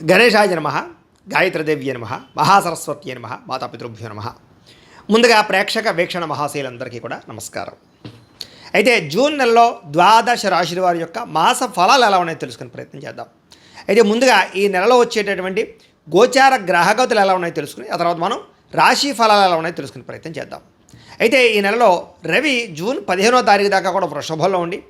గణేశాయ నమః, గాయత్రీదేవ్యే నమః, మహాసరస్వత్యే నమః, మాతాపితృభ్యో నమః. ముందుగా ప్రేక్షక వీక్షణ మహాశీలందరికీ కూడా నమస్కారం. అయితే జూన్ నెలలో ద్వాదశ రాశుల వారి యొక్క మాస ఫలాలు ఎలా ఉన్నాయో తెలుసుకునే ప్రయత్నం చేద్దాం. అయితే ముందుగా ఈ నెలలో వచ్చేటటువంటి గోచార గ్రహగతులు ఎలా ఉన్నాయో తెలుసుకుని ఆ తర్వాత మనం రాశి ఫలాలు ఎలా ఉన్నాయో తెలుసుకునే ప్రయత్నం చేద్దాం. అయితే ఈ నెలలో రవి జూన్ 15వ తారీఖు దాకా కూడా వృషభంలో ఉండి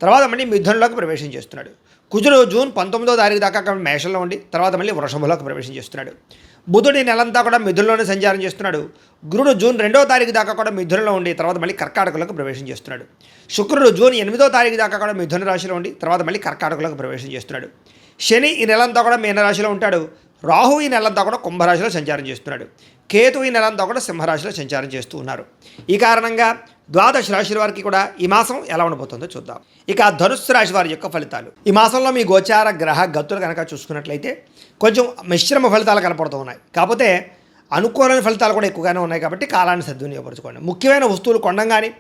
తర్వాత మళ్ళీ మిథునంలోకి ప్రవేశం చేస్తున్నాడు. కుజుడు జూన్ 19వ తారీఖు దాకా మేషంలో ఉండి తర్వాత మళ్ళీ వృషభంలోకి ప్రవేశం చేస్తున్నాడు. బుధుడు ఈ నెలంతా కూడా మిథునంలోనే సంచారం చేస్తున్నాడు. గురుడు జూన్ 2వ తారీఖు దాకా కూడా మిథునంలో ఉండి తర్వాత మళ్ళీ కర్కాటకంలోకి ప్రవేశం చేస్తున్నాడు. శుక్రుడు జూన్ 8వ తారీఖు దాకా కూడా మిథున రాశిలో ఉండి తర్వాత మళ్ళీ కర్కాటకంలోకి ప్రవేశం చేస్తున్నాడు. శని ఈ నెలంతా కూడా మీనరాశిలో ఉంటాడు. రాహు ఈ నెలంతా కూడా కుంభరాశిలో సంచారం చేస్తున్నాడు. కేతు ఈ నెలంతా కూడా సింహరాశిలో సంచారం చేస్తూ ఉన్నారు. ఈ కారణంగా ద్వాదశ రాశి వారికి కూడా ఈ మాసం ఎలా ఉండబోతుందో చూద్దాం. ఇక ధనుస్సు రాశి వారి యొక్క ఫలితాలు. ఈ మాసంలో మీ గోచార గ్రహ గతులు కనుక చూసుకున్నట్లయితే కొంచెం మిశ్రమ ఫలితాలు కనపడుతూ ఉన్నాయి. కాకపోతే అనుకూలమైన ఫలితాలు కూడా ఎక్కువగానే ఉన్నాయి కాబట్టి కాలాన్ని సద్వినియోగపరచుకోండి. ముఖ్యమైన వస్తువులు కొనడం కానీ,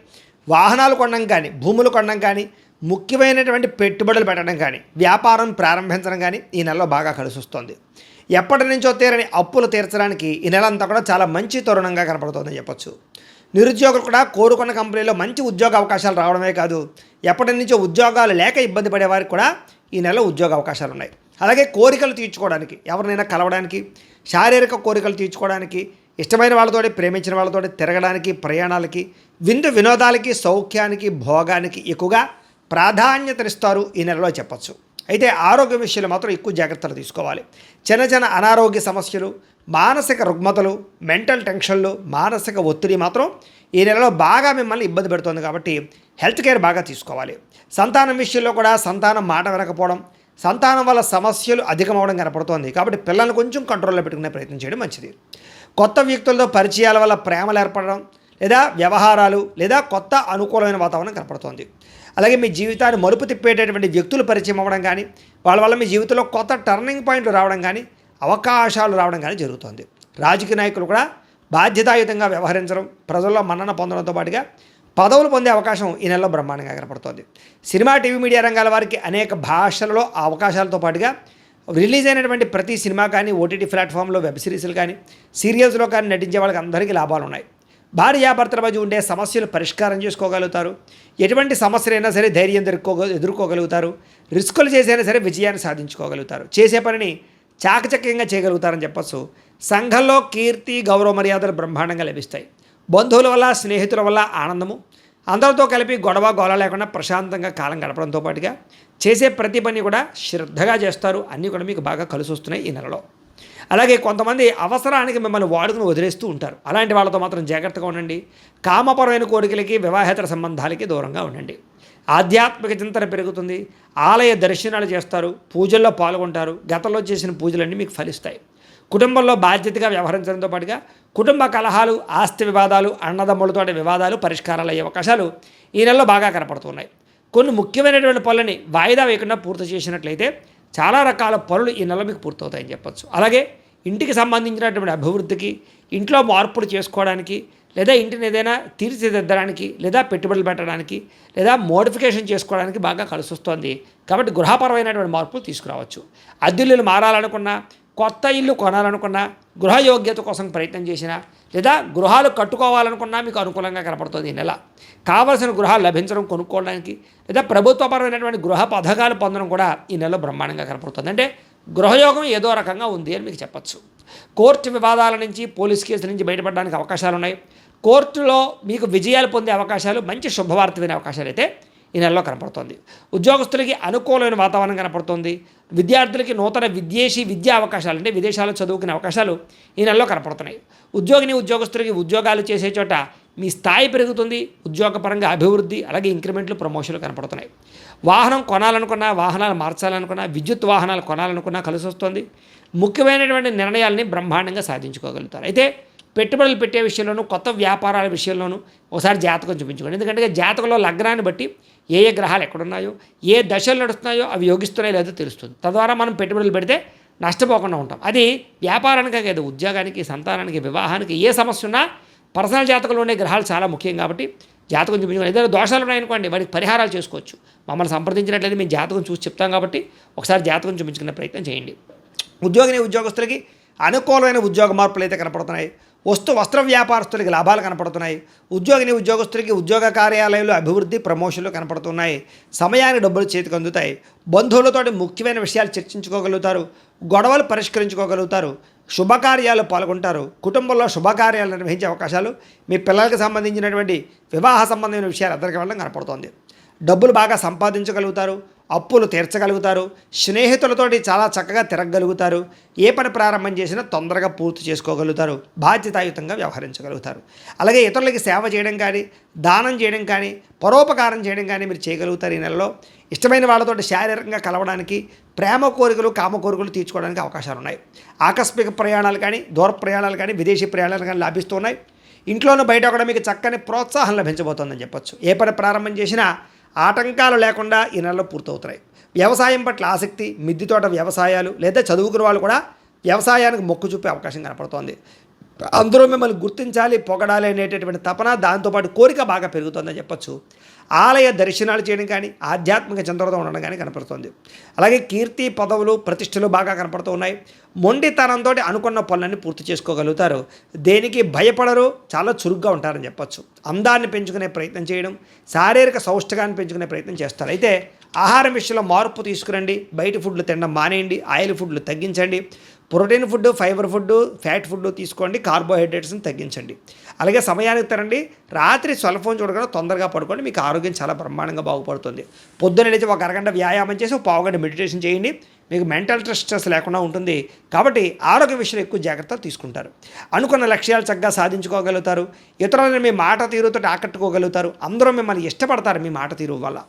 వాహనాలు కొనడం కానీ, భూములు కొనడం కానీ, ముఖ్యమైనటువంటి పెట్టుబడులు పెట్టడం కానీ, వ్యాపారం ప్రారంభించడం కానీ ఈ నెలలో బాగా కలిసి వస్తుంది. ఎప్పటి నుంచో తీరని అప్పులు తీర్చడానికి ఈ నెల అంతా కూడా చాలా మంచి తరుణంగా కనపడుతుందని చెప్పొచ్చు. నిరుద్యోగులు కూడా కోరుకున్న కంపెనీలో మంచి ఉద్యోగ అవకాశాలు రావడమే కాదు, ఎప్పటి నుంచో ఉద్యోగాలు లేక ఇబ్బంది పడే వారికి కూడా ఈ నెలలో ఉద్యోగ అవకాశాలు ఉన్నాయి. అలాగే కోరికలు తీర్చుకోవడానికి, ఎవరినైనా కలవడానికి, శారీరక కోరికలు తీర్చుకోవడానికి, ఇష్టమైన వాళ్ళతోటి ప్రేమించిన వాళ్ళతోటి తిరగడానికి, ప్రయాణాలకి, వినోదాలకి, సౌఖ్యానికి, భోగానికి ఎక్కువగా ప్రాధాన్యతనిస్తారు ఈ నెలలో చెప్పచ్చు. అయితే ఆరోగ్య విషయంలో మాత్రం ఎక్కువ జాగ్రత్తలు తీసుకోవాలి. చిన్న చిన్న అనారోగ్య సమస్యలు, మానసిక రుగ్మతలు, మెంటల్ టెన్షన్లు, మానసిక ఒత్తిడి మాత్రం ఈ నెలలో బాగా మిమ్మల్ని ఇబ్బంది పెడుతుంది కాబట్టి హెల్త్ కేర్ బాగా తీసుకోవాలి. సంతానం విషయంలో కూడా సంతానం మాట వినకపోవడం, సంతానం వల్ల సమస్యలు అధికమవడం కనపడుతోంది కాబట్టి పిల్లల్ని కొంచెం కంట్రోల్లో పెట్టుకునే ప్రయత్నం చేయడం మంచిది. కొత్త వ్యక్తులతో పరిచయాల వల్ల ప్రేమలు ఏర్పడడం లేదా వ్యవహారాలు లేదా కొత్త అనుకూలమైన వాతావరణం కనపడుతోంది. అలాగే మీ జీవితాన్ని మలుపు తిప్పేటటువంటి వ్యక్తులు పరిచయం అవ్వడం కానీ, వాళ్ళ వల్ల మీ జీవితంలో కొత్త టర్నింగ్ పాయింట్లు రావడం కానీ, అవకాశాలు రావడం కానీ జరుగుతుంది. రాజకీయ నాయకులు కూడా బాధ్యతాయుతంగా వ్యవహరించడం, ప్రజల్లో మన్నన పొందడంతో పాటుగా పదవులు పొందే అవకాశం ఈ నెలలో బ్రహ్మాండంగా కనపడుతోంది. సినిమా, టీవీ, మీడియా రంగాల వారికి అనేక భాషలలో ఆ అవకాశాలతో పాటుగా రిలీజ్ అయినటువంటి ప్రతి సినిమా కానీ, ఓటీటీ ప్లాట్ఫామ్లో వెబ్ సిరీస్లు కానీ, సీరియల్స్లో కానీ నటించే వాళ్ళకి అందరికీ లాభాలు ఉన్నాయి. భార్యాభర్తల మధ్య ఉండే సమస్యలు పరిష్కారం చేసుకోగలుగుతారు. ఎటువంటి సమస్యలైనా సరే ధైర్యం ఎదుర్కోగలుగుతారు. రిస్కులు చేసైనా సరే విజయాన్ని సాధించుకోగలుగుతారు. చేసే పనిని చాకచక్యంగా చేయగలుగుతారని చెప్పచ్చు. సంఘంలో కీర్తి, గౌరవ మర్యాదలు బ్రహ్మాండంగా లభిస్తాయి. బంధువుల వల్ల, స్నేహితుల వల్ల ఆనందము, అందరితో కలిపి గొడవ గోల లేకుండా ప్రశాంతంగా కాలం గడపడంతో పాటుగా చేసే ప్రతి పని కూడా శ్రద్ధగా చేస్తారు. అన్నీ కూడా మీకు బాగా కలిసి వస్తున్నాయి ఈ నెలలో. అలాగే కొంతమంది అవసరానికి మిమ్మల్ని వాడుకుని వదిలేస్తూ ఉంటారు. అలాంటి వాళ్ళతో మాత్రం జాగ్రత్తగా ఉండండి. కామపరమైన కోరికలకి, వివాహేతర సంబంధాలకి దూరంగా ఉండండి. ఆధ్యాత్మిక చింతన పెరుగుతుంది. ఆలయ దర్శనాలు చేస్తారు, పూజల్లో పాల్గొంటారు. గతంలో చేసిన పూజలన్నీ మీకు ఫలిస్తాయి. కుటుంబంలో బాధ్యతగా వ్యవహరించడంతో పాటుగా కుటుంబ కలహాలు, ఆస్తి వివాదాలు, అన్నదమ్ములతోటి వివాదాలు పరిష్కారాలు అయ్యే అవకాశాలు ఈ నెలలో బాగా కనపడుతున్నాయి. కొన్ని ముఖ్యమైనటువంటి పనులని వాయిదా వేయకుండా పూర్తి చేసినట్లయితే చాలా రకాల పనులు ఈ నెల మీకు పూర్తవుతాయని చెప్పచ్చు. అలాగే ఇంటికి సంబంధించినటువంటి అభివృద్ధికి, ఇంట్లో మార్పులు చేసుకోవడానికి, లేదా ఇంటిని ఏదైనా తీర్చిదిద్దడానికి, లేదా పెట్టుబడులు పెట్టడానికి, లేదా మోడిఫికేషన్ చేసుకోవడానికి బాగా కలిసి వస్తుంది. కాబట్టి గృహపరమైనటువంటి మార్పులు తీసుకురావచ్చు. అద్దెల్లు మారాలనుకున్నా, కొత్త ఇల్లు కొనాలనుకున్నా, గృహ యోగ్యత కోసం ప్రయత్నం చేసినా, లేదా గృహాలు కట్టుకోవాలనుకున్నా మీకు అనుకూలంగా కనపడుతుంది ఈ నెల. కావలసిన గృహాలు లభించడం, కొనుక్కోవడానికి, లేదా ప్రభుత్వపరమైనటువంటి గృహ పథకాలు పొందడం కూడా ఈ నెలలో బ్రహ్మాండంగా కనపడుతుంది. అంటే గృహయోగం ఏదో రకంగా ఉంది అని మీకు చెప్పచ్చు. కోర్టు వివాదాల నుంచి, పోలీస్ కేసుల నుంచి బయటపడడానికి అవకాశాలు ఉన్నాయి. కోర్టులో మీకు విజయాలు పొందే అవకాశాలు, మంచి శుభవార్త వినే అవకాశాలు అయితే ఈ నెలలో కనపడుతుంది. ఉద్యోగస్తులకి అనుకూలమైన వాతావరణం కనపడుతుంది. విద్యార్థులకి నూతన విదేశీ విద్యా అవకాశాలు, అంటే విదేశాల్లో చదువుకునే అవకాశాలు ఈ నెలలో కనపడుతున్నాయి. ఉద్యోగస్తులకి ఉద్యోగాలు చేసే చోట మీ స్థాయి పెరుగుతుంది. ఉద్యోగపరంగా అభివృద్ధి, అలాగే ఇంక్రిమెంట్లు, ప్రమోషన్లు కనపడుతున్నాయి. వాహనం కొనాలనుకున్నా, వాహనాలు మార్చాలనుకున్నా, విద్యుత్ వాహనాలు కొనాలనుకున్నా కలిసి వస్తుంది. ముఖ్యమైనటువంటి నిర్ణయాలని బ్రహ్మాండంగా సాధించుకోగలుగుతారు. అయితే పెట్టుబడులు పెట్టే విషయంలోనూ, కొత్త వ్యాపారాల విషయంలోనూ ఒకసారి జాతకం చూపించుకోండి. ఎందుకంటే జాతకంలో లగ్నాన్ని బట్టి ఏ ఏ గ్రహాలు ఎక్కడున్నాయో, ఏ దశలు నడుస్తున్నాయో అవి యోగిస్తున్నాయో లేదో తెలుస్తుంది. తద్వారా మనం పెట్టుబడులు పెడితే నష్టపోకుండా ఉంటాం. అది వ్యాపారానికే కాదు, ఉద్యోగానికి, సంతానానికి, వివాహానికి ఏ సమస్య ఉన్నా పర్సనల్ జాతకంలో ఉండే గ్రహాలు చాలా ముఖ్యం కాబట్టి జాతకం చూపించుకోండి. ఏదైనా దోషాలు ఉన్నాయనుకోండి, వాటికి పరిహారాలు చేసుకోవచ్చు. మమ్మల్ని సంప్రదించినట్లయితే మేము జాతకం చూసి చెప్తాం కాబట్టి ఒకసారి జాతకం చూపించుకునే ప్రయత్నం చేయండి. ఉద్యోగస్తులకి అనుకూలమైన ఉద్యోగ మార్పులు అయితే కనపడుతున్నాయి. వస్త్ర వ్యాపారస్తులకి లాభాలు కనపడుతున్నాయి. ఉద్యోగస్తులకి ఉద్యోగ కార్యాలయంలో అభివృద్ధి, ప్రమోషన్లు కనపడుతున్నాయి. సమయానికి డబ్బులు చేతికి అందుతాయి. బంధువులతో ముఖ్యమైన విషయాలు చర్చించుకోగలుగుతారు. గొడవలు పరిష్కరించుకోగలుగుతారు. శుభకార్యాలు పాల్గొంటారు. కుటుంబంలో శుభకార్యాలు నిర్వహించే అవకాశాలు, మీ పిల్లలకు సంబంధించినటువంటి వివాహ సంబంధమైన విషయాలు అందరికీ వెళ్ళడం కనపడుతోంది. డబ్బులు బాగా సంపాదించగలుగుతారు. అప్పులు తీర్చగలుగుతారు. స్నేహితులతోటి చాలా చక్కగా తిరగగలుగుతారు. ఏ పని ప్రారంభం చేసినా తొందరగా పూర్తి చేసుకోగలుగుతారు. బాధ్యతాయుతంగా వ్యవహరించగలుగుతారు. అలాగే ఇతరులకి సేవ చేయడం కానీ, దానం చేయడం కానీ, పరోపకారం చేయడం కానీ మీరు చేయగలుగుతారు. ఈ నెలలో ఇష్టమైన వాళ్ళతో శారీరకంగా కలవడానికి, ప్రేమ కోరికలు, కామ కోరికలు తీర్చుకోవడానికి అవకాశాలు ఉన్నాయి. ఆకస్మిక ప్రయాణాలు కానీ, దూర ప్రయాణాలు కానీ, విదేశీ ప్రయాణాలు కానీ లాభిస్తున్నాయి. ఇంట్లోనూ బయట కూడా మీకు చక్కని ప్రోత్సాహం లభించబోతోందని చెప్పొచ్చు. ఏ పని ప్రారంభం చేసినా ఆటంకాలు లేకుండా ఈ నెలలో పూర్తవుతున్నాయి. వ్యవసాయం పట్ల ఆసక్తి, మిద్దె తోట వ్యవసాయాలు లేదా చదువుకున్న వాళ్ళు కూడా వ్యవసాయానికి మొక్కు చూపే అవకాశం కనపడుతోంది. అందరూ మిమ్మల్ని గుర్తించాలి, పొగడాలి అనేటటువంటి తపన, దాంతోపాటు కోరిక బాగా పెరుగుతుందని చెప్పొచ్చు. ఆలయ దర్శనాలు చేయడం కానీ, ఆధ్యాత్మిక చంద్రత ఉండడం కానీ కనపడుతుంది. అలాగే కీర్తి, పదవులు, ప్రతిష్టలు బాగా కనపడుతూ ఉన్నాయి. మొండితనంతో అనుకున్న పనులన్నీ పూర్తి చేసుకోగలుగుతారు. దేనికి భయపడరు, చాలా చురుగ్గా ఉంటారని చెప్పొచ్చు. అందాన్ని పెంచుకునే ప్రయత్నం చేయడం, శారీరక సౌష్ఠగాన్ని పెంచుకునే ప్రయత్నం చేస్తారు. అయితే ఆహారం విషయంలో మార్పు తీసుకురండి. బయట ఫుడ్లు తినడం మానేయండి. ఆయిల్ ఫుడ్లు తగ్గించండి. Protein food, fibre food, fat food తీసుకోండి. కార్బోహైడ్రేట్స్ని తగ్గించండి. అలాగే సమయానికి తినండి. రాత్రి సెల్ ఫోన్ చూడకుండా తొందరగా పడుకోండి. మీకు ఆరోగ్యం చాలా బ్రహ్మాండంగా బాగుపడుతుంది. పొద్దున్న లేచి ఒక అరగంట వ్యాయామం చేసి ఒక పావుగంట మెడిటేషన్ చేయండి. మీకు మెంటల్ స్ట్రెస్ లేకుండా ఉంటుంది. కాబట్టి ఆరోగ్య విషయంలో ఎక్కువ జాగ్రత్తలు తీసుకుంటారు. అనుకున్న లక్ష్యాలు చక్కగా సాధించుకోగలుగుతారు. ఇతరులను మీ మాట తీరుతో ఆకట్టుకోగలుగుతారు. అందరూ మిమ్మల్ని ఇష్టపడతారు మీ మాట తీరు వల్ల.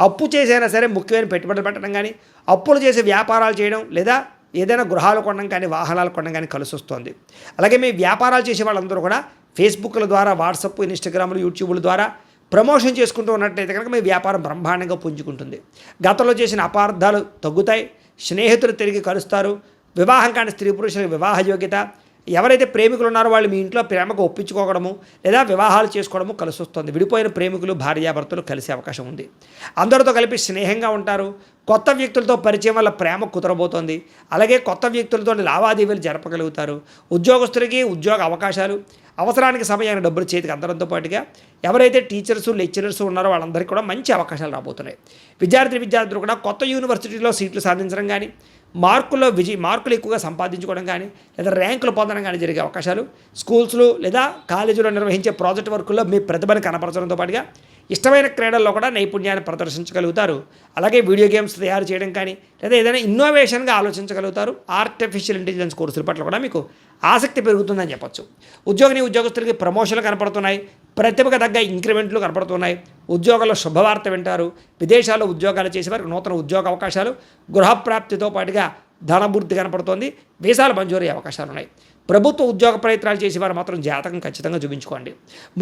అప్పు చేసైనా సరే ముఖ్యమైన పెట్టుబడులు పెట్టడం కానీ, అప్పులు చేసి వ్యాపారాలు చేయడం లేదా ఏదైనా గృహాలు కొనడం కానీ, వాహనాలు కొనడం కానీ కలిసి వస్తుంది. అలాగే మీ వ్యాపారాలు చేసే వాళ్ళందరూ కూడా ఫేస్బుక్ల ద్వారా, వాట్సాప్, ఇన్స్టాగ్రామ్లు, యూట్యూబ్ల ద్వారా ప్రమోషన్ చేసుకుంటూ ఉన్నట్లయితే కనుక మీ వ్యాపారం బ్రహ్మాండంగా పుంజుకుంటుంది. గతంలో చేసిన అపార్థాలు తగ్గుతాయి. స్నేహితులు తిరిగి కలుస్తారు. వివాహం కాని స్త్రీ పురుషులకు వివాహ యోగ్యత, ఎవరైతే ప్రేమికులు ఉన్నారో వాళ్ళు మీ ఇంట్లో ప్రేమకు ఒప్పించుకోవడము లేదా వివాహాలు చేసుకోవడము కలిసి వస్తుంది. విడిపోయిన ప్రేమికులు, భార్యాభర్తలు కలిసే అవకాశం ఉంది. అందరితో కలిపి స్నేహంగా ఉంటారు. కొత్త వ్యక్తులతో పరిచయం వల్ల ప్రేమ కుదరబోతోంది. అలాగే కొత్త వ్యక్తులతో లావాదేవీలు జరపగలుగుతారు. ఉద్యోగస్తులకి ఉద్యోగ అవకాశాలు, అవసరానికి సమయానికి డబ్బులు చేతికి అందడంతో పాటుగా ఎవరైతే టీచర్స్, లెక్చరర్స్ ఉన్నారో వాళ్ళందరికీ కూడా మంచి అవకాశాలు రాబోతున్నాయి. విద్యార్థులు కూడా కొత్త యూనివర్సిటీలో సీట్లు సాధించడం కానీ, మార్కులు ఎక్కువగా సంపాదించుకోవడం కానీ లేదా ర్యాంకులు పొందడం కానీ జరిగే అవకాశాలు, స్కూల్స్లో లేదా కాలేజీలో నిర్వహించే ప్రాజెక్ట్ వర్కుల్లో మీ ప్రతిభను కనపరచడంతో పాటుగా ఇష్టమైన క్రీడల్లో కూడా నైపుణ్యాన్ని ప్రదర్శించగలుగుతారు. అలాగే వీడియో గేమ్స్ తయారు చేయడం కానీ లేదా ఏదైనా ఇన్నోవేషన్గా ఆలోచించగలుగుతారు. ఆర్టిఫిషియల్ ఇంటెలిజెన్స్ కోర్సుల పట్ల కూడా మీకు ఆసక్తి పెరుగుతుందని చెప్పొచ్చు. ఉద్యోగస్తులకి ప్రమోషన్లు కనపడుతున్నాయి. ప్రతిభకు తగ్గ ఇంక్రిమెంట్లు కనపడుతున్నాయి. ఉద్యోగాల్లో శుభవార్త వింటారు. విదేశాల్లో ఉద్యోగాలు చేసేవారికి నూతన ఉద్యోగ అవకాశాలు, గృహప్రాప్తితో పాటుగా ధనభూర్తి కనపడుతోంది. వీసాలు మంజూరయ్యే అవకాశాలు ఉన్నాయి. ప్రభుత్వ ఉద్యోగ ప్రయత్నాలు చేసేవారు మాత్రం జాతకం ఖచ్చితంగా చూపించుకోండి.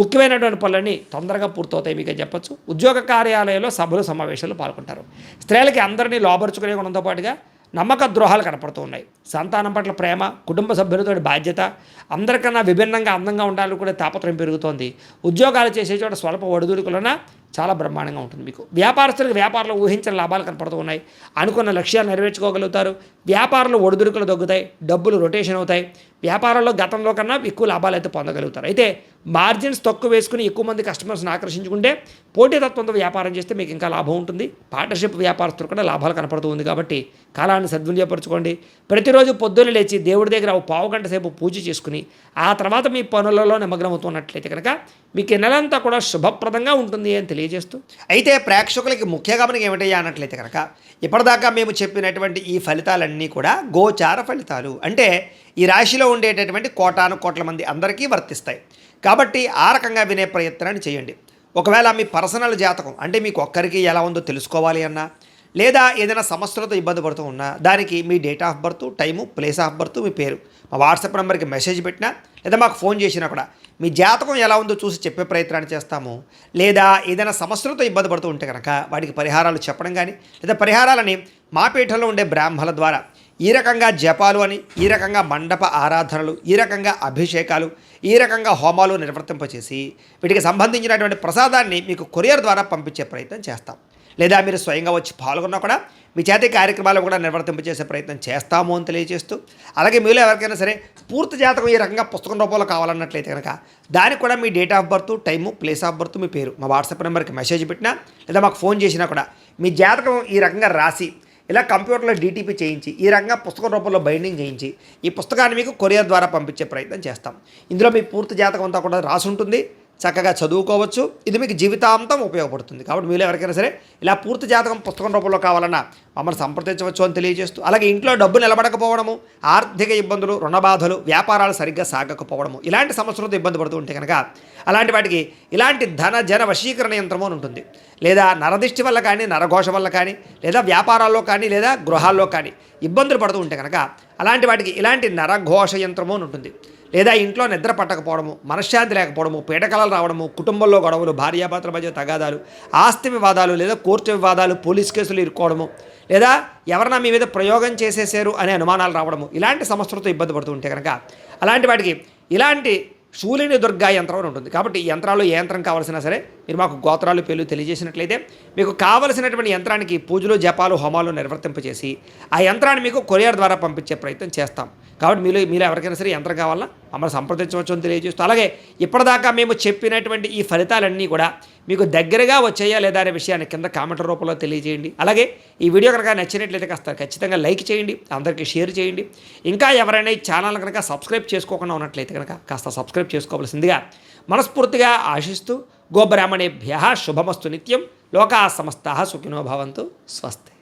ముఖ్యమైనటువంటి పనులన్నీ తొందరగా పూర్తవుతాయి మీకు చెప్పొచ్చు. ఉద్యోగ కార్యాలయంలో సభలు, సమావేశాలు పాల్గొంటారు. స్త్రీలకి అందరినీ లోపరుచుకునే గుణంతో పాటుగా నమ్మక ద్రోహాలు కనపడుతూ ఉన్నాయి. సంతానం పట్ల ప్రేమ, కుటుంబ సభ్యులతో బాధ్యత, అందరికన్నా విభిన్నంగా అందంగా ఉండాలని కూడా తాపత్రయం పెరుగుతోంది. ఉద్యోగాలు చేసే చోట స్వల్ప ఒడిదుడుకులన్నా చాలా బ్రహ్మాండంగా ఉంటుంది మీకు. వ్యాపారస్తులకు వ్యాపారంలో ఊహించని లాభాలు కనపడుతూ ఉన్నాయి. అనుకున్న లక్ష్యాలు నెరవేర్చుకోగలుగుతారు. వ్యాపారంలో ఒడిదుడుకులు తగ్గుతాయి. డబ్బులు రొటేషన్ అవుతాయి. వ్యాపారంలో గతంలో కన్నా ఎక్కువ లాభాలు అయితే పొందగలుగుతారు. అయితే మార్జిన్స్ తక్కువ వేసుకుని ఎక్కువ మంది కస్టమర్స్ని ఆకర్షించుకుంటే, పోటీతత్వంతో వ్యాపారం చేస్తే మీకు ఇంకా లాభం ఉంటుంది. పార్ట్నర్షిప్ వ్యాపారస్తులు కూడా లాభాలు కనపడుతూ ఉంది. కాబట్టి కాలాన్ని సద్వినియోగపరచుకోండి. ప్రతిరోజు పొద్దున్న లేచి దేవుడి దగ్గర ఒక పావు గంట సేపు పూజ చేసుకుని ఆ తర్వాత మీ పనులలో నిమగ్నమవుతున్నట్లయితే కనుక మీకు ఈ నెలంతా కూడా శుభప్రదంగా ఉంటుంది అని తెలియజేస్తూ, అయితే ప్రేక్షకులకి ముఖ్య గమనిక ఏమిటయ్యా అన్నట్లయితే కనుక ఇప్పటిదాకా మేము చెప్పినటువంటి ఈ ఫలితాలన్నీ కూడా గోచార ఫలితాలు. అంటే ఈ రాశిలో ఉండేటటువంటి కోట్ల మంది అందరికీ వర్తిస్తాయి. కాబట్టి ఆ రకంగా వినే ప్రయత్నాన్ని చేయండి. ఒకవేళ మీ పర్సనల్ జాతకం అంటే మీకు ఒక్కరికి ఎలా ఉందో తెలుసుకోవాలి అన్నా, లేదా ఏదైనా సమస్యలతో ఇబ్బంది పడుతూ ఉన్నా, దానికి మీ date of birth, time, place of birth, మీ పేరు మా వాట్సాప్ నెంబర్కి మెసేజ్ పెట్టినా లేదా మాకు ఫోన్ చేసినా కూడా మీ జాతకం ఎలా ఉందో చూసి చెప్పే ప్రయత్నాన్ని చేస్తాము. లేదా ఏదైనా సమస్యలతో ఇబ్బంది పడుతూ ఉంటే కనుక వాటికి పరిహారాలు చెప్పడం కానీ లేదా పరిహారాలని మా పీఠంలో ఉండే బ్రాహ్మణుల ద్వారా ఈ రకంగా జపాలు అని, ఈ రకంగా మండప ఆరాధనలు, ఈ రకంగా అభిషేకాలు, ఈ రకంగా హోమాలు నిర్వర్తింపచేసి వీటికి సంబంధించినటువంటి ప్రసాదాన్ని మీకు కొరియర్ ద్వారా పంపించే ప్రయత్నం చేస్తాం. లేదా మీరు స్వయంగా వచ్చి పాల్గొన్నా కూడా మీ చేతి కార్యక్రమాలు కూడా నిర్వర్తింపజేసే ప్రయత్నం చేస్తాము అని తెలియజేస్తూ, అలాగే మీలో ఎవరికైనా సరే పూర్తి జాతకం ఈ రకంగా పుస్తకం రూపంలో కావాలన్నట్లయితే కనుక దానికి కూడా మీ date of birth, time, place of birth, మీ పేరు మా వాట్సాప్ నెంబర్కి మెసేజ్ పెట్టినా లేదా మాకు ఫోన్ చేసినా కూడా మీ జాతకం ఈ రకంగా రాసి ఇలా కంప్యూటర్లో డీటీపీ చేయించి ఈ రకంగా పుస్తకం రూపంలో బైండింగ్ చేయించి ఈ పుస్తకాన్ని మీకు కొరియర్ ద్వారా పంపించే ప్రయత్నం చేస్తాం. ఇందులో మీ పూర్తి జాతకం అంతా కూడా రాసి ఉంటుంది, చక్కగా చదువుకోవచ్చు. ఇది మీకు జీవితాంతం ఉపయోగపడుతుంది. కాబట్టి మీరు ఎవరికైనా సరే ఇలా పూర్తి జాతకం పుస్తకం రూపంలో కావాలన్నా మమ్మల్ని సంప్రదించవచ్చు అని తెలియజేస్తూ, అలాగే ఇంట్లో డబ్బు నిలబడకపోవడము, ఆర్థిక ఇబ్బందులు, రుణ బాధలు, వ్యాపారాలు సరిగ్గా సాగకపోవడము, ఇలాంటి సమస్యలతో ఇబ్బంది పడుతూ ఉంటే కనుక అలాంటి వాటికి ఇలాంటి ధన జన వశీకరణ యంత్రము అని ఉంటుంది. లేదా నరదిష్టి వల్ల కానీ, నరఘోష వల్ల కానీ, లేదా వ్యాపారాల్లో కానీ, లేదా గృహాల్లో కానీ ఇబ్బందులు పడుతూ ఉంటే కనుక అలాంటి వాటికి ఇలాంటి నరఘోష యంత్రము అని ఉంటుంది. లేదా ఇంట్లో నిద్ర పట్టకపోవడము, మనశ్శాంతి లేకపోవడము, పీడకలలు రావడము, కుటుంబంలో గొడవలు, భార్యాభర్తల మధ్య తగాదాలు, ఆస్తి వివాదాలు, లేదా కోర్టు వివాదాలు, పోలీస్ కేసులు ఇరుక్కోవడము, లేదా ఎవరన్నా మీ మీద ప్రయోగం చేసేసారు అనే అనుమానాలు రావడము, ఇలాంటి సమస్యలతో ఇబ్బంది పడుతూ ఉంటే కనుక అలాంటి వాటికి ఇలాంటి శూలిని దుర్గా యంత్రం అని ఉంటుంది. కాబట్టి ఈ యంత్రాలు ఏ యంత్రం కావాల్సినా సరే మీరు మాకు గోత్రాలు పేర్లు తెలియజేసినట్లయితే మీకు కావలసినటువంటి యంత్రానికి పూజలు, జపాలు, హోమాలు నిర్వర్తింపచేసి ఆ యంత్రాన్ని మీకు కొరియర్ ద్వారా పంపించే ప్రయత్నం చేస్తాం. కాబట్టి మీరు ఎవరికైనా సరే యంత్రం కావాలన్నా మమ్మల్ని సంప్రదించవచ్చు అని తెలియజేస్తూ, అలాగే ఇప్పటిదాకా మేము చెప్పినటువంటి ఈ ఫలితాలన్నీ కూడా మీకు దగ్గరగా వచ్చాయా లేదా అనే విషయాన్ని కింద కామెంట్ రూపంలో తెలియజేయండి. అలాగే ఈ వీడియో కనుక నచ్చినట్లయితే కాస్త ఖచ్చితంగా లైక్ చేయండి, అందరికీ షేర్ చేయండి. ఇంకా ఎవరైనా ఈ ఛానల్ కనుక సబ్స్క్రైబ్ చేసుకోకుండా ఉన్నట్లయితే కనుక కాస్త సబ్స్క్రైబ్ చేసుకోవాల్సిందిగా మనస్ఫూర్తిగా ఆశిస్తూ, గోబ్రాహ్మణేభ్యః శుభమస్తు నిత్యం, లోకా సమస్తాః సుఖినో భవంతు, స్వస్తి.